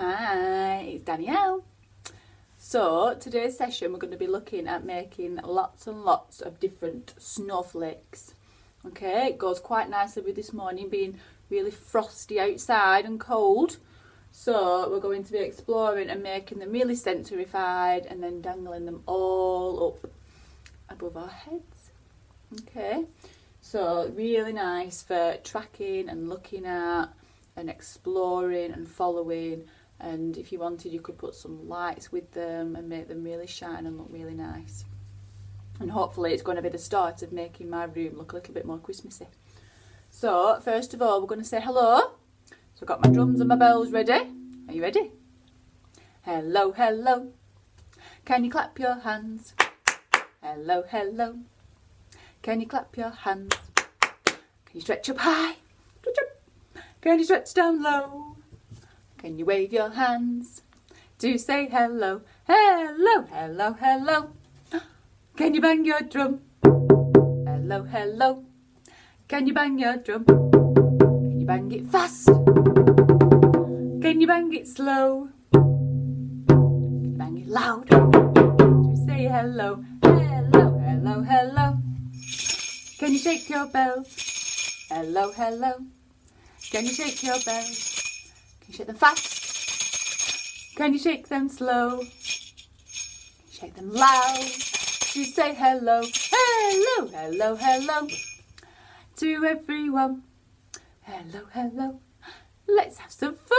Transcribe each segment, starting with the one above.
Hi, it's Danielle. So today's session we're going to be looking at making lots and lots of different snowflakes. Okay, it goes quite nicely with this morning being really frosty outside and cold. So we're going to be exploring and making them really centrified and then dangling them all up above our heads. Okay, so really nice for tracking and looking at and exploring and following. And if you wanted, you could put some lights with them and make them really shine and look really nice. And hopefully it's going to be the start of making my room look a little bit more Christmassy. So first of all, we're going to say hello. So I've got my drums and my bells ready. Are you ready? Hello, hello. Can you clap your hands? Hello, hello. Can you clap your hands? Can you stretch up high? Can you stretch down low? Can you wave your hands to say hello? Hello, hello, hello. Can you bang your drum? Hello, hello. Can you bang your drum? Can you bang it fast? Can you bang it slow? Can you bang it loud to say hello? Hello, hello, hello. Can you shake your bells? Hello, hello. Can you shake your bells? Can you shake them fast? Can you shake them slow? Can you shake them loud? You say hello, hello, hello, hello to everyone. Hello, hello. Let's have some fun.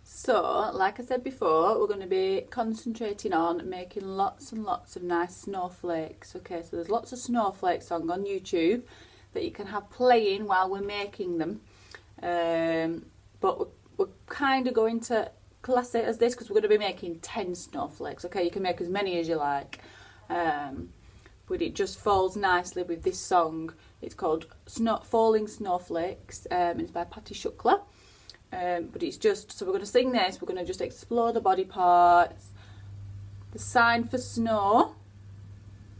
So, like I said before, we're going to be concentrating on making lots and lots of nice snowflakes. Okay, so there's lots of snowflake songs on YouTube that you can have playing while we're making them. But we're kind of going to class it as this because we're going to be making 10 snowflakes. Okay, you can make as many as you like. But it just falls nicely with this song. It's called Falling Snowflakes. It's by Patty Shuckler. But it's just, so we're going to sing this, we're going to just explore the body parts. The sign for snow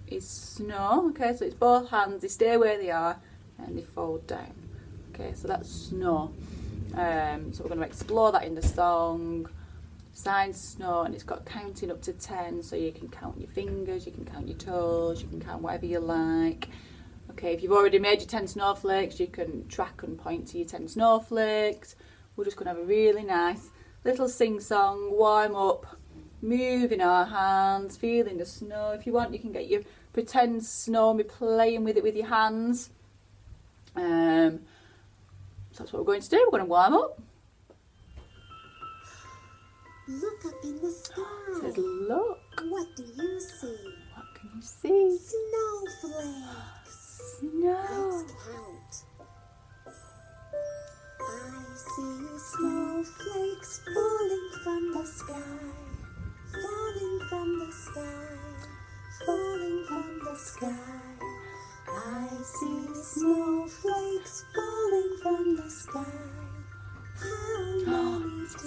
is snow, okay, so it's both hands, they stay where they are and they fold down. Okay, so that's snow. So we're going to explore that in the song. Sign's snow, and it's got counting up to 10, so you can count your fingers, you can count your toes, you can count whatever you like. Okay, if you've already made your 10 snowflakes, you can track and point to your 10 snowflakes. We're just going to have a really nice little sing-song, warm up, moving our hands, feeling the snow. If you want, you can get your pretend snow and be playing with it with your hands. So that's what we're going to do. We're going to warm up. Look up in the sky. It says, look. What do you see? What can you see? Snowflakes. Snow. Let's count. I see snowflakes falling from the sky, falling from the sky, falling from the sky. I see snowflakes falling from the sky.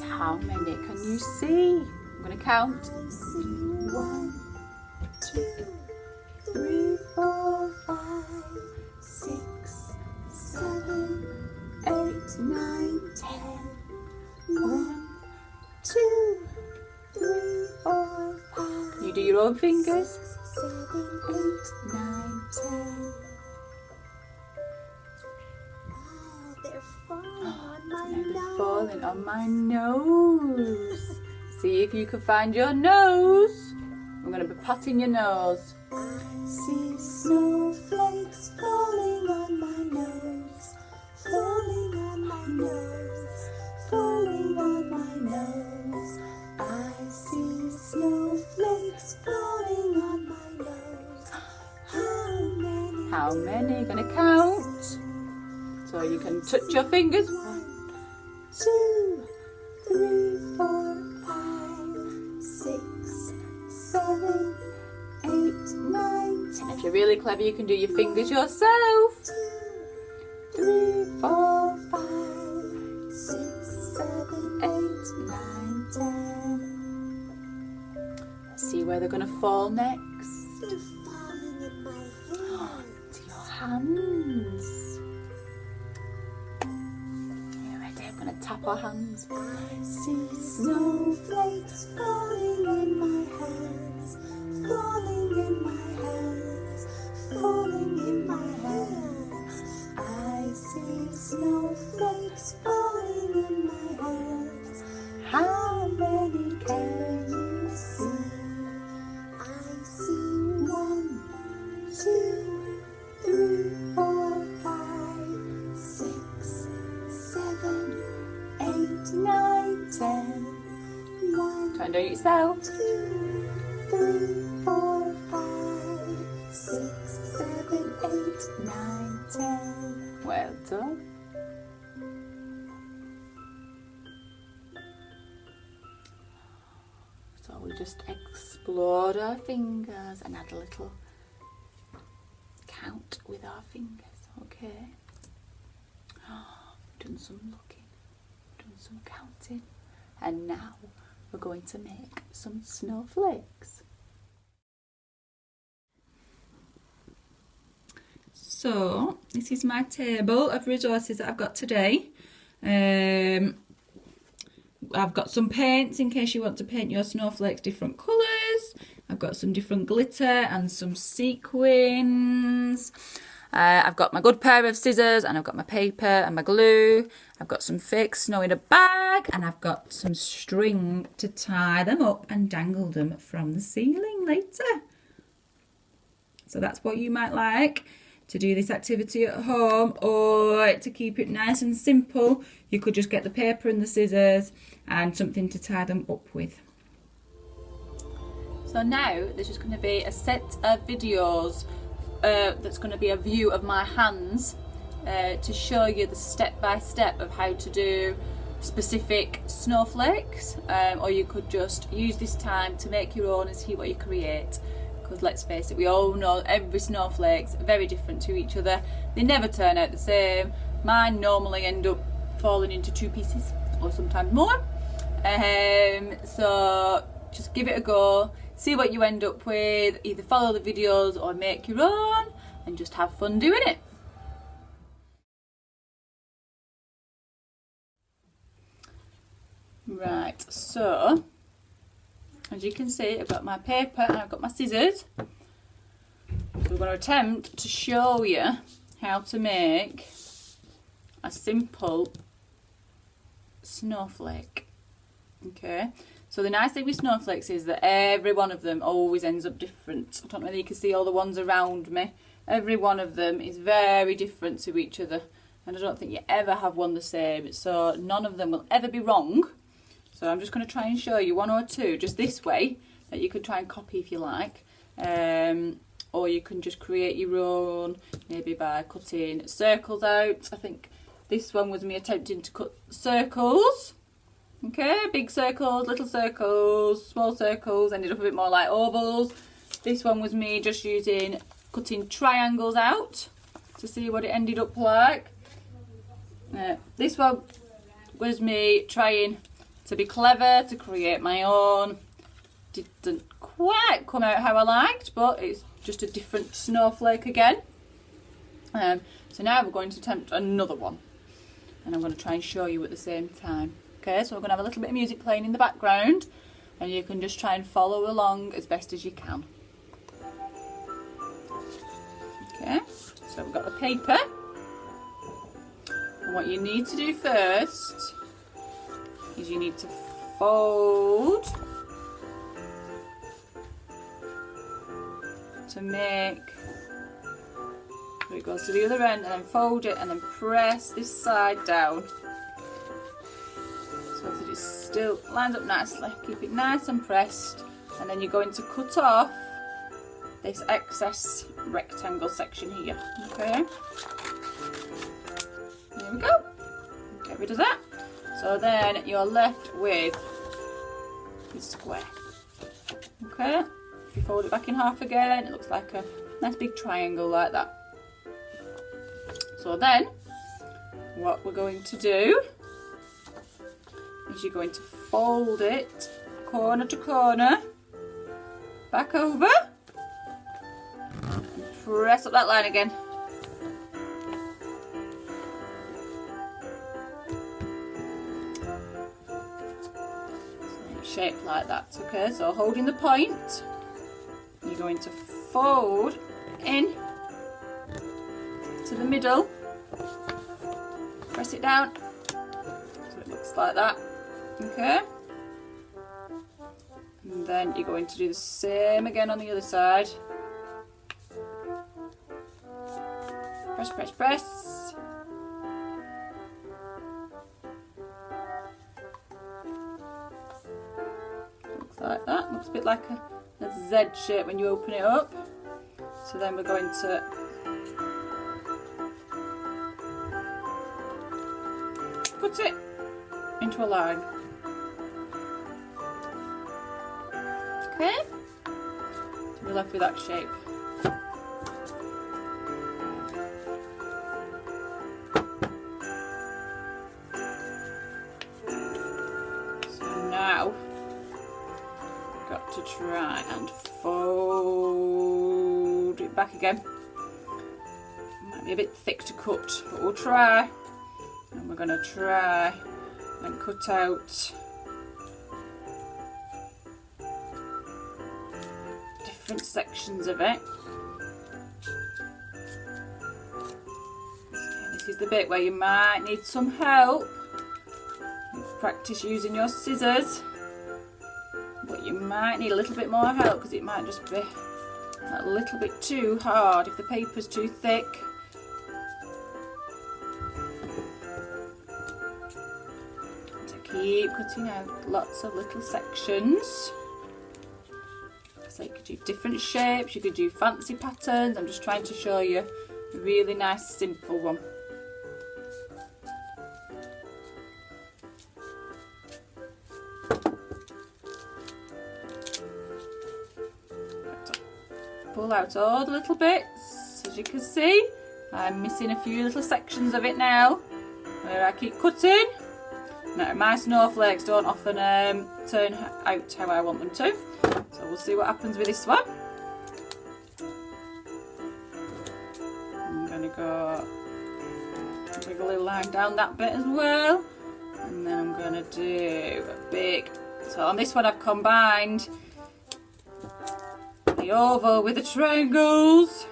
How many can you see? I'm going to count. I see 1, 2, 3, 4, 5, 6, 7, 8, 9, 10. 1, 2, 3, 4, 5. Can you do your own fingers? 6, 7, 8, 9, 10. Oh, they're falling on my They're nose. falling on my nose. See if you can find your nose. I'm going to be patting your nose. I see snowflakes falling on my nose, falling on my nose, falling on my nose. I see snowflakes falling on my nose. How many? How many? You're going to count. So you can touch your fingers. 1, 2, 3, 4, 5, 6, 7, 8, 9, 10. If you're really clever, you can do your fingers yourself. 2, 3, 4, 5, 6, 7, 8, 9, 10. Let's see where they're going to fall next. They're falling in my hand. To your hands. clap our hands. I see snowflakes falling in my hands, falling in my hands, falling in my hands. I see snowflakes falling in my hands. How many can you see? I see 1, 2, 3, 4, 5, 6, 7, 8, 9, 10. 1, Try and do it yourself. 2, 3, 4, 5, 6, 7, 8, 9, 10. Well done. So we just explored our fingers and had a little count with our fingers, okay? Done some looking, done some counting, and now we're going to make some snowflakes. So this is my table of resources that I've got today. I've got some paints in case you want to paint your snowflakes different colours. I've got some different glitter and some sequins. I've got my good pair of scissors, and I've got my paper and my glue. I've got some fake snow in a bag, and I've got some string to tie them up and dangle them from the ceiling later. So that's what you might like to do this activity at home, or to keep it nice and simple, you could just get the paper and the scissors and something to tie them up with. So now there's just going to be a set of videos that's going to be a view of my hands to show you the step-by-step of how to do specific snowflakes, or you could just use this time to make your own and see what you create. Because let's face it, we all know every snowflake's very different to each other. They never turn out the same. Mine normally end up falling into 2 pieces or sometimes more. So just give it a go, see what you end up with, either follow the videos or make your own and just have fun doing it. Right, so as you can see, I've got my paper and I've got my scissors. So we're going to attempt to show you how to make a simple snowflake. Okay, so the nice thing with snowflakes is that every one of them always ends up different. I don't know whether you can see all the ones around me. Every one of them is very different to each other, and I don't think you ever have one the same, so none of them will ever be wrong. So I'm just going to try and show you 1 or 2 just this way that you could try and copy if you like, or you can just create your own, maybe by cutting circles out. I think this one was me attempting to cut circles. Okay, big circles, little circles, small circles, ended up a bit more like ovals. This one was me just cutting triangles out to see what it ended up like. This one was me trying to be clever, to create my own. Didn't quite come out how I liked, but it's just a different snowflake again. So now we're going to attempt another one, and I'm going to try and show you at the same time. Okay, so we're going to have a little bit of music playing in the background, and you can just try and follow along as best as you can. Okay, so we've got the paper, and what you need to do first is you need to fold to make, so it goes to the other end, and then fold it and then press this side down so that it still lines up nicely. Keep it nice and pressed, and then you're going to cut off this excess rectangle section here. Okay, there we go, get rid of that. So then you're left with this square. Okay, if you fold it back in half again, it looks like a nice big triangle like that. So then what we're going to do is you're going to fold it corner to corner, back over, and press up that line again. shape like that. Okay, so holding the point, you're going to fold in to the middle, press it down so it looks like that. Okay, and then you're going to do the same again on the other side. Press, press, press. Looks like that. Looks a bit like a Z shape when you open it up. So then we're going to cut it into a line. Okay? So we're left with that shape. Got to try and fold it back again. Might be a bit thick to cut, but we'll try. And we're going to try and cut out different sections of it. This is the bit where you might need some help. Practice using your scissors. But you might need a little bit more help because it might just be a little bit too hard if the paper's too thick. So keep cutting out lots of little sections. So you could do different shapes, you could do fancy patterns. I'm just trying to show you a really nice simple one. Pull out all the little bits. As you can see, I'm missing a few little sections of it now where I keep cutting. Now my snowflakes don't often turn out how I want them to, so we'll see what happens with this one. I'm going to go wiggly line down that bit as well, and then I'm going to do a big, so on this one I've combined the oval with the triangles.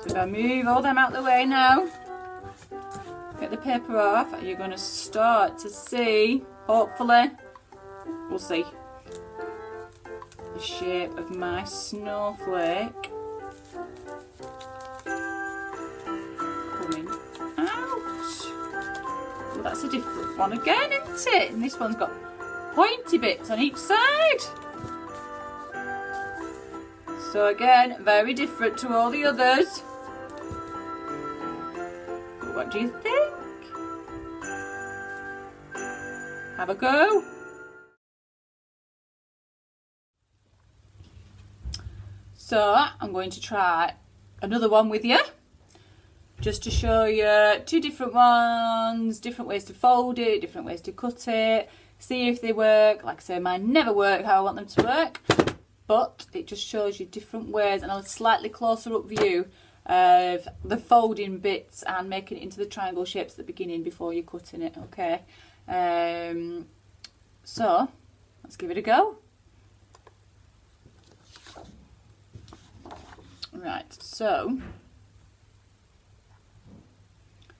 So if I move all them out the way now, get the paper off, you're going to start to see, hopefully, we'll see, the shape of my snowflake coming out. Well, that's a different one again, isn't it? And this one's got pointy bits on each side. So again, very different to all the others. But what do you think? Have a go. So I'm going to try another one with you, just to show you two different ones, different ways to fold it, different ways to cut it, see if they work. Like I say, mine never work how I want them to work. But it just shows you different ways and a slightly closer up view of the folding bits and making it into the triangle shapes at the beginning before you're cutting it, okay? So, let's give it a go. Right, so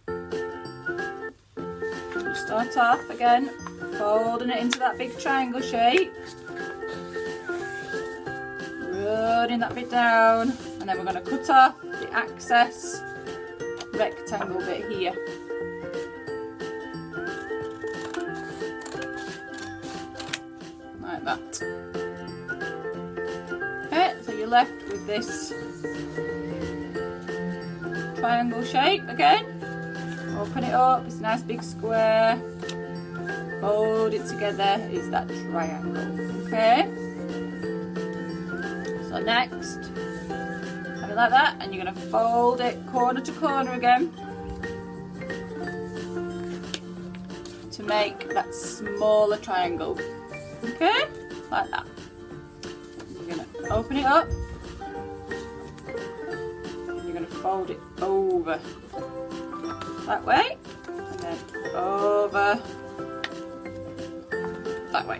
you start off again, folding it into that big triangle shape. Running that bit down, and then we're going to cut off the excess rectangle bit here. Like that. Okay, so you're left with this triangle shape again. Open it up, it's a nice big square. Fold it together is that triangle. Okay? So next, have it like that, and you're going to fold it corner to corner again to make that smaller triangle. Okay, like that. You're going to open it up, and you're going to fold it over that way, and then over that way.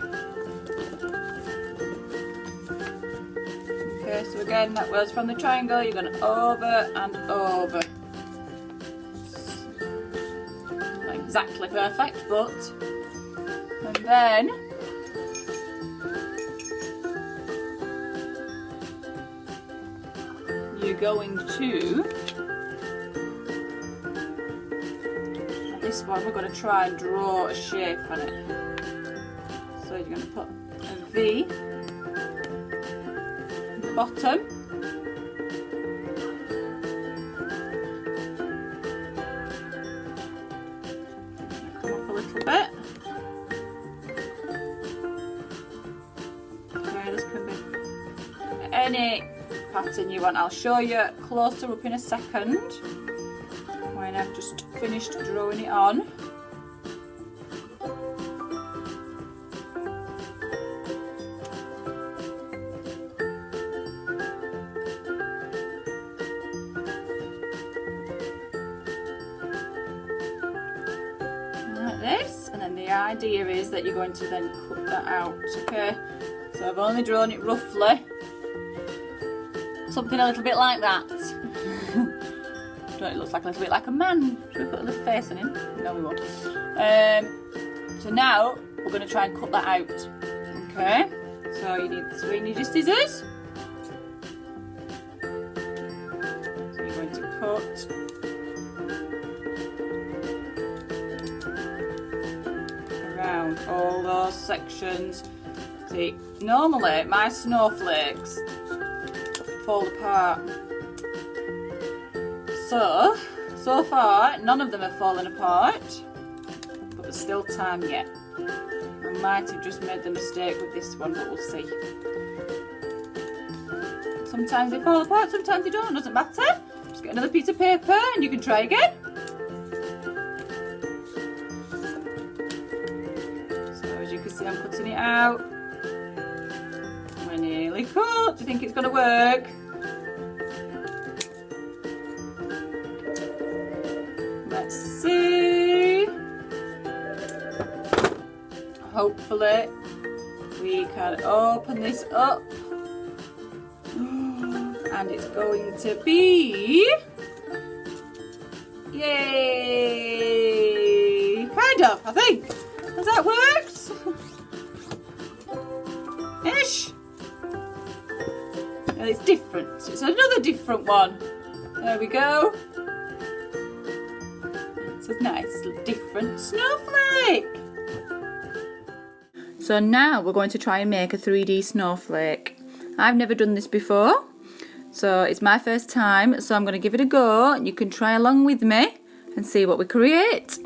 Okay, so again, that was from the triangle, you're going over and over. Not exactly perfect, but... And then... you're going to... this one, we're going to try and draw a shape on it. So you're going to put a V at the bottom. Come up a little bit. Okay, this can be any pattern you want. I'll show you closer up in a second when I've just finished drawing it on. Like this, and then the idea is that you're going to then cut that out, okay? So I've only drawn it roughly, something a little bit like that. It looks like a little bit like a man. Should we put a little face on him? No, we won't. So now we're going to try and cut that out. Okay. So you need your scissors. So you're going to cut around all those sections. See, normally my snowflakes fall apart. So far, none of them have fallen apart, but there's still time yet. I might have just made the mistake with this one, but we'll see. Sometimes they fall apart, sometimes they don't, doesn't matter. Just get another piece of paper and you can try again. So as you can see, I'm cutting it out. We're nearly cut. Do you think it's going to work? Let's see. Hopefully we can open this up and it's going to be, yay, kind of, I think. Has that worked? Ish. And it's different. It's another different one. There we go. It's a nice different snowflake. So now we're going to try and make a 3D snowflake. I've never done this before, so it's my first time, so I'm going to give it a go and you can try along with me and see what we create.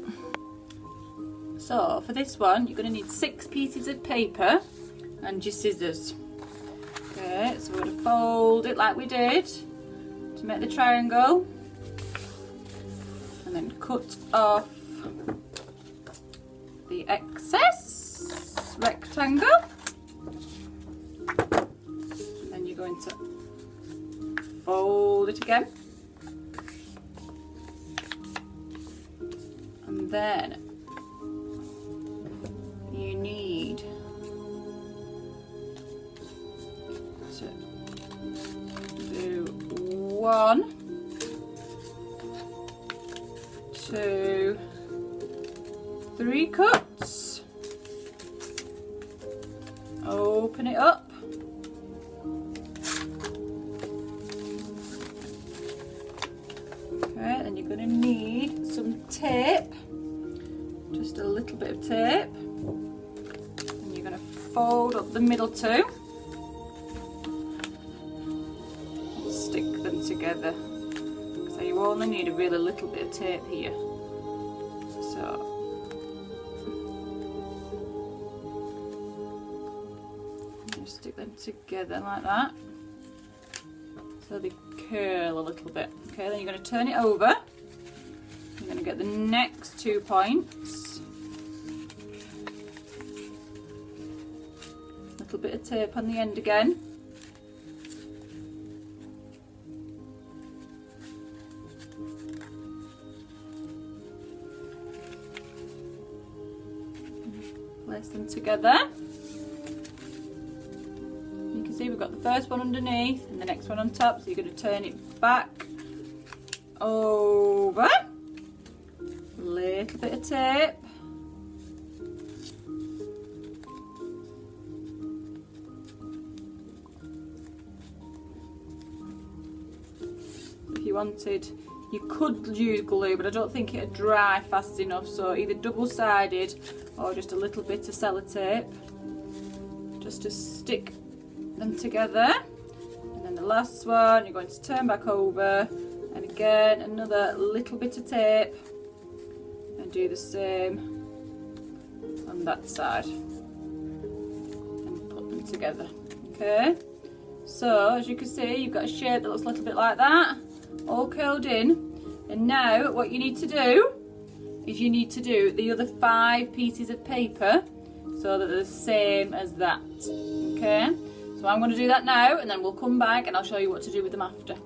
So for this one you're going to need 6 pieces of paper and your scissors. Okay, so we're going to fold it like we did to make the triangle and then cut off the excess rectangle. Then you're going to fold it again, and then you need to do 1, 2, 3 cuts. Open it up. Okay, then you're going to need some tape, just a little bit of tape, and you're going to fold up the middle two and stick them together. So you only need a really little bit of tape here. So just stick them together like that, so they curl a little bit. Okay, then you're going to turn it over. You're going to get the next 2 points. A little bit of tape on the end again. Place them together. You can see we've got the first one underneath and the next one on top, so you're going to turn it back, over, little bit of tape, if you wanted you could use glue, but I don't think it'd dry fast enough, so either double-sided or just a little bit of sellotape just to stick them together. And then the last one you're going to turn back over, and again another little bit of tape, and do the same on that side and put them together. Okay, so as you can see, you've got a shape that looks a little bit like that, all curled in. And now what you need to do is you need to do the other 5 pieces of paper so that they're the same as that. Okay, so I'm going to do that now, and then we'll come back and I'll show you what to do with them after.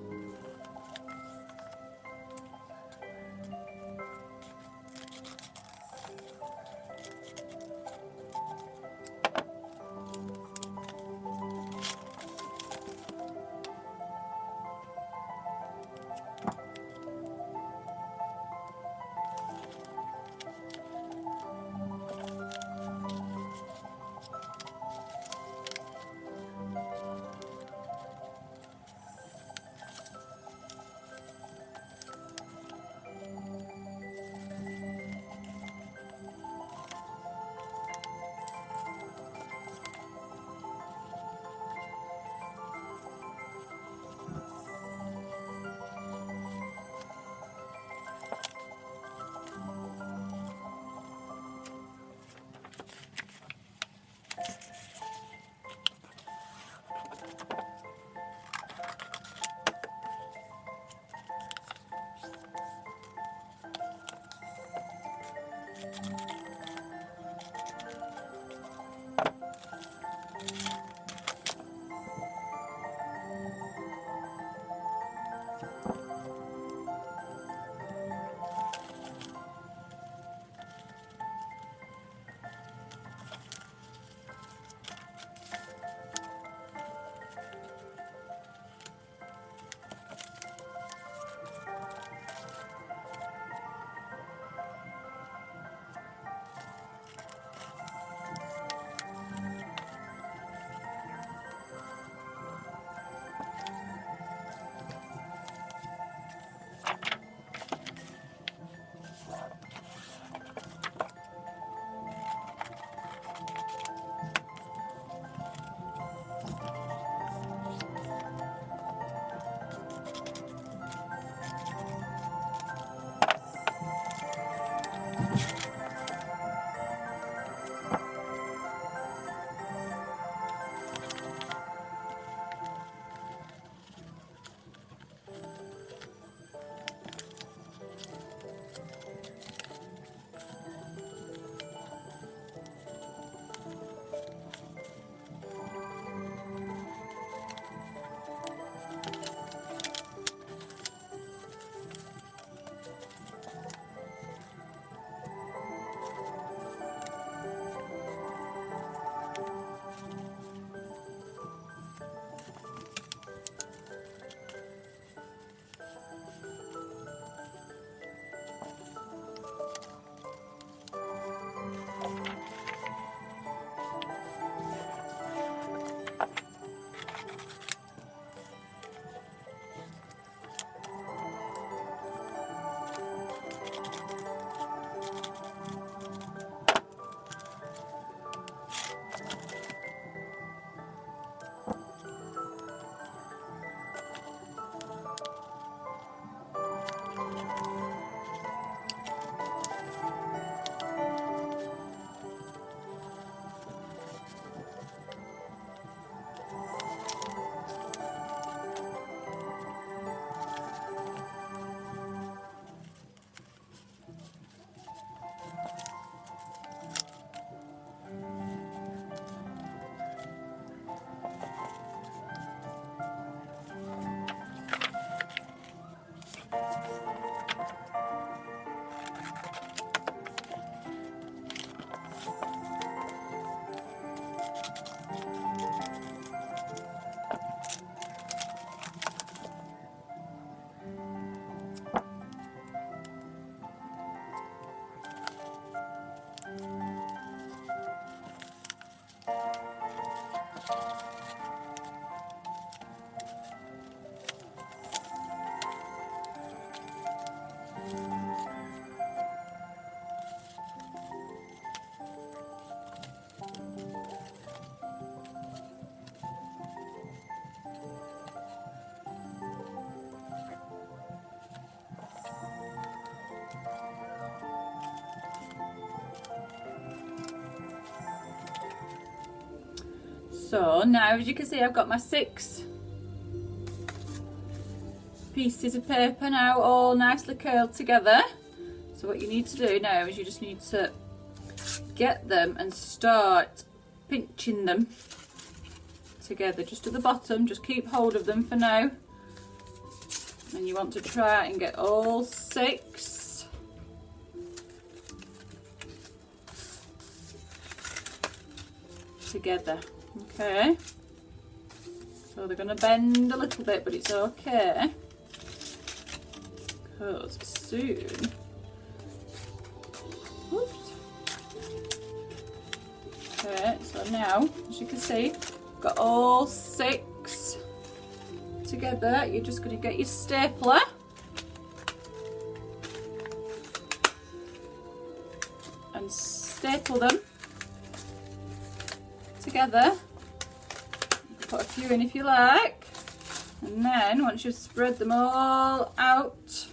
So now, as you can see, I've got my 6 pieces of paper now all nicely curled together. So what you need to do now is you just need to get them and start pinching them together just at the bottom. Just keep hold of them for now, and you want to try and get all 6 together. Okay, so they're going to bend a little bit, but it's okay, because soon, oops. Okay, so now, as you can see, got all 6 together. You're just going to get your stapler and staple them together. Put a few in if you like, and then once you've spread them all out,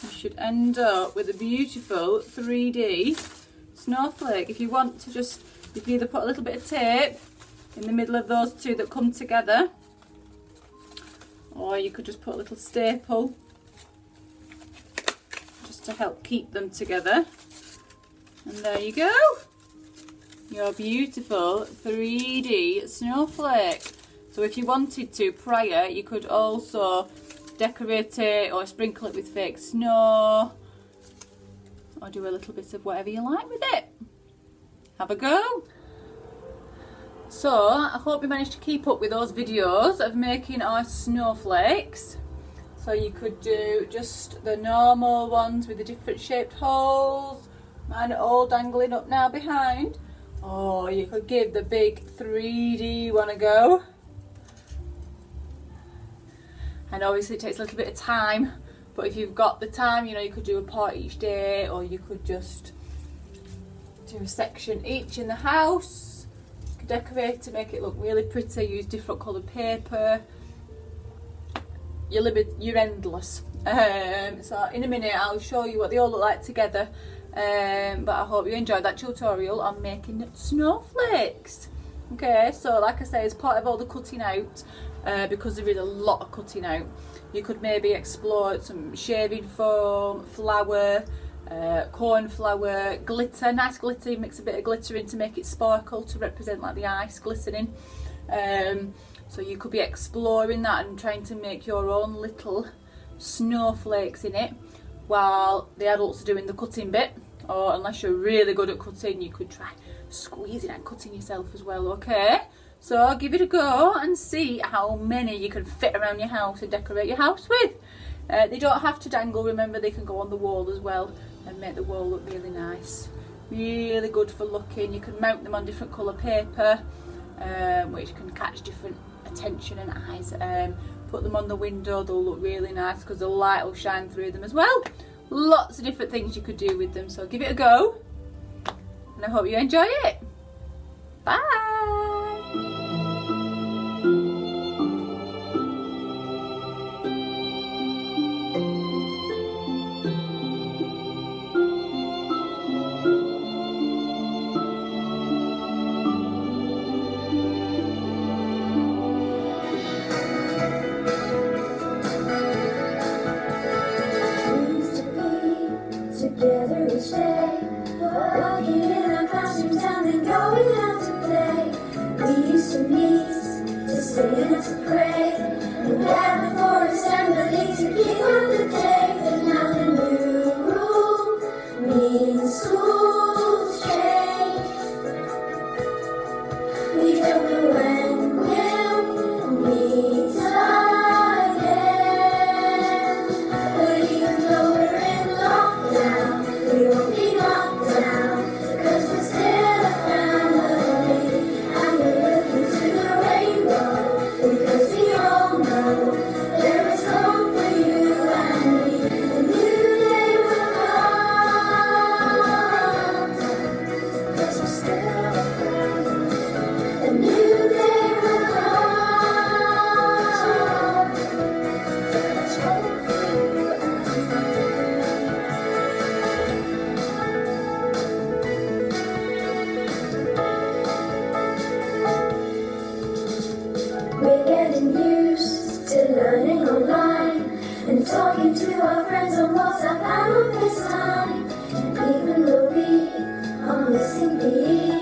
you should end up with a beautiful 3D snowflake. If you want to, just you can either put a little bit of tape in the middle of those 2 that come together, or you could just put a little staple just to help keep them together. And there you go, your beautiful 3D snowflake. So if you wanted to prior, you could also decorate it or sprinkle it with fake snow, or do a little bit of whatever you like with it. Have a go. So I hope you managed to keep up with those videos of making our snowflakes. So you could do just the normal ones with the different shaped holes. Mine are all dangling up now behind. Or you could give the big 3D one a go. And obviously it takes a little bit of time, but if you've got the time, you know, you could do a part each day, or you could just do a section each in the house. You could decorate to make it look really pretty, use different coloured paper. You're endless. So in a minute I'll show you what they all look like together. But I hope you enjoyed that tutorial on making snowflakes. Okay, so like I say, as part of all the cutting out, because there is a lot of cutting out, you could maybe explore some shaving foam, flour, corn flour, glitter, nice glitter, mix a bit of glitter in to make it sparkle to represent like the ice glistening. So you could be exploring that and trying to make your own little snowflakes in it while the adults are doing the cutting bit. Or unless you're really good at cutting, you could try squeezing and cutting yourself as well. Okay, so give it a go and see how many you can fit around your house and decorate your house with. They don't have to dangle, remember, they can go on the wall as well and make the wall look really nice, really good for looking. You can mount them on different colour paper, which can catch different attention and eyes. Put them on the window, they'll look really nice because the light will shine through them as well. Lots of different things you could do with them, so give it a go and I hope you enjoy it. Bye. Together each day, walking in our classrooms and then going out to play. chatting online and talking to our friends on WhatsApp and on FaceTime. And even though we are missing the